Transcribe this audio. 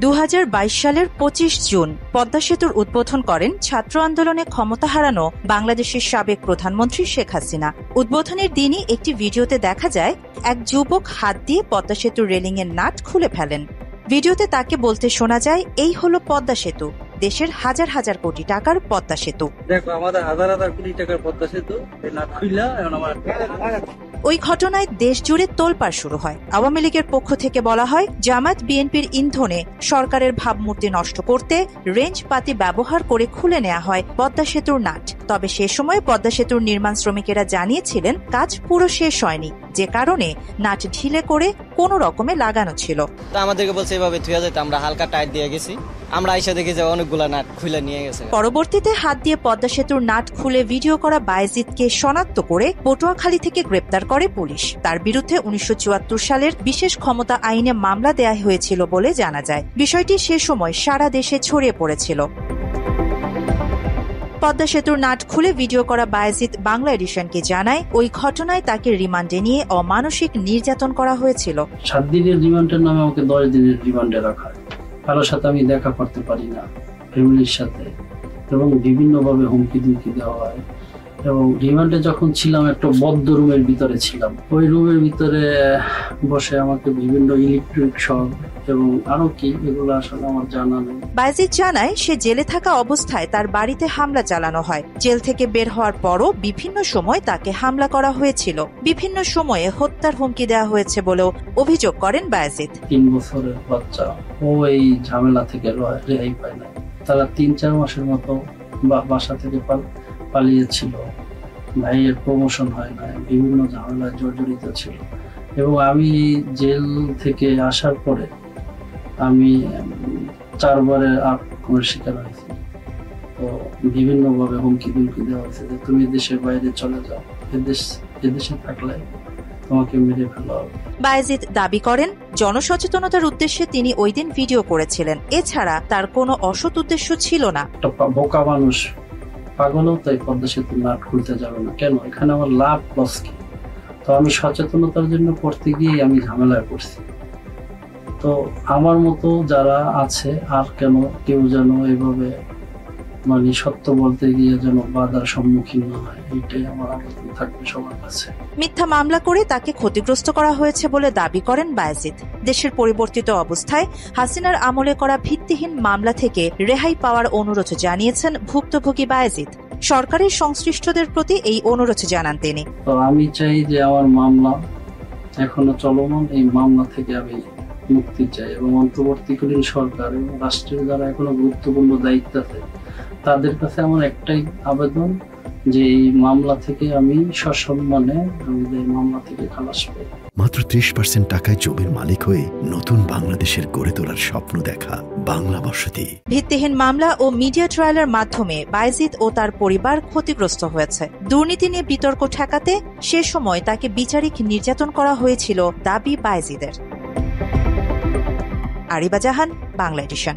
2022 সালের 25 জুন পদ্মা সেতুর উদ্বোধন করেন ছাত্র আন্দোলনে ক্ষমতা হারানো বাংলাদেশের সাবেক প্রধানমন্ত্রী শেখ হাসিনা। উদ্বোধনের দিনই একটি ভিডিওতে দেখা যায় এক যুবক হাত দিয়ে পদ্মা সেতুর রেলিংয়ের নাট খুলে ফেলেন। ভিডিওতে তাকে বলতে শোনা যায়, এই হলো পদ্মা সেতু, দেশের হাজার হাজার কোটি টাকার পদ্মা সেতু। দেখো আমাদের হাজার হাজার কোটি টাকার পদ্মা সেতু, নাট খুইলা ওই ঘটনায় দেশ জুড়ে তোলপাড় শুরু হয়। আওয়ামী লীগের পক্ষ থেকে বলা হয়, জামায়াত বিএনপির ইন্ধনে সরকারের ভাবমূর্তি নষ্ট করতে রেঞ্জ পাতি ব্যবহার করে খুলে নেওয়া হয় পদ্মা সেতুর নাট। তবে সে সময় পদ্মা সেতুর নির্মাণ শ্রমিকেরা জানিয়েছিলেন কাজ পুরো শেষ হয়নি, যে কারণে নাট ঢিলে করে কোনো রকমে লাগানো ছিল। আমাদেরকে বলছে এভাবে থুয়া যেতে, আমরা হালকা টাইট দিয়ে গেছি, আমরা আইসা দেখি যে অনেকগুলা নাট খুলে নিয়ে গেছে। পরবর্তীতে হাত দিয়ে পদ্মা সেতুর নাট খুলে ভিডিও করা বায়েজিদকে শনাক্ত করে পটুয়াখালী থেকে গ্রেপ্তার করে পুলিশ। তার বিরুদ্ধে 1974 সালের বিশেষ ক্ষমতা আইনে মামলা দেয়া হয়েছিল বলে জানা যায়। বিষয়টি সে সময় সারা দেশে ছড়িয়ে পড়েছিল। পদ্মা সেতুর নাট খুলে ভিডিও করা বায়েজিদ বাংলা এডিশনকে জানায়, ওই ঘটনায় তাকে রিমান্ডে নিয়ে অমানসিক নির্যাতন করা হয়েছিল। 7 দিনের রিমান্ডের নামে আমাকে 10 দিনের রিমান্ডে রাখা হয়। কারোর সাথে আমি দেখা করতে পারি না, ফ্যামিলির সাথে, এবং বিভিন্নভাবে হুমকি দুমকি দেওয়া হয়। এবং রিমান্ডে যখন ছিলাম একটা বদ্ধ রুমের ভিতরে ছিলাম। ওই রুমের ভিতরে বসে আমাকে বিভিন্ন ইলেকট্রিক শক এবং আরো কি, এগুলো আসলে আমার জানা নেই। বায়েজিদ জানায়, সে জেলে থাকা অবস্থায় তার বাড়িতে হামলা চালানো হয়। জেল থেকে বের হওয়ার পরও বিভিন্ন সময় তাকে হামলা করা হয়েছিল। বিভিন্ন সময়ে হত্যার হুমকি দেওয়া হয়েছে বলেও অভিযোগ করেন বায়েজিদ। 3 বছরের বাচ্চা, ও এই ঝামেলা থেকে রেহাই পায় না। তারা 3-4 মাসের মতো বাসা থেকে পালিয়েছিল। ভাইয়ের প্রমোশন হয় না, বিভিন্ন ঝামেলায় জর্জরিত ছিল। এবং আমি জেল থেকে আসার পরে আমি 4 বারের আক্রমণের শিকার হয়েছি। তো বিভিন্নভাবে হুমকি দুমকি দেওয়া হয়েছে যে তুমি দেশের বাইরে চলে যাও, এদেশে থাকলে তোমাকে মেরে ফেলা হবে। বায়েজিদ দাবি করেন, জনসচেতনতার উদ্দেশ্যে তিনি ওই দিন ভিডিও করেছিলেন, এছাড়া তার কোনো অসৎ উদ্দেশ্য ছিল না। বোকা মানুষ, পাগলও তাই পদ্মা সেতুর নাট খুলতে যাবে না কেন? এখানে আমার লাভ লস কি? তো আমি সচেতনতার জন্য করতে গিয়ে আমি ঝামেলায় পড়ছি। তো আমার মতো যারা আছে আর কেউ যেন এভাবে মানে সত্য বলতে গিয়ে যেন বাধার সম্মুখীন না হয়, এটাই আমার আবেদন থাকবে সবার কাছে। মিথ্যা মামলা করে তাকে ক্ষতিগ্রস্ত করা হয়েছে বলে দাবি করেন বায়েজিদ। দেশের পরিবর্তিত অবস্থায় হাসিনার আমলে করা ভিত্তিহীন মামলা থেকে রেহাই পাওয়ার অনুরোধ জানিয়েছেন ভুক্তভোগী বায়েজিদ। সরকারের সংশ্লিষ্টদের প্রতি এই অনুরোধ জানান তিনি। তো আমি চাই যে আমার মামলা এখনো চলমান, এই মামলা থেকে আমি মুক্তি চাই। এবং অন্তর্বর্তীকালীন সরকার এবং রাষ্ট্রের যারা এখনো গুরুত্বপূর্ণ দায়িত্ব আছে তাদের কাছে আমার একটাই আবেদন যে এই মামলা থেকে আমি সসম্মানে এই মামলা থেকে খালাস পাই। মাত্র 30% টাকায় জমির মালিক হয়ে নতুন বাংলাদেশের গড়ে তোলার স্বপ্ন দেখা বাংলা বসতি। ভিত্তিহীন মামলা ও মিডিয়া ট্রায়ালের মাধ্যমে বায়েজিদ ও তার পরিবার ক্ষতিগ্রস্ত হয়েছে। দুর্নীতি নিয়ে বিতর্ক ঠেকাতে সে সময় তাকে বিচারিক নির্যাতন করা হয়েছিল দাবি বায়েজিদের। আরিবা জাহান, বাংলা এডিশন।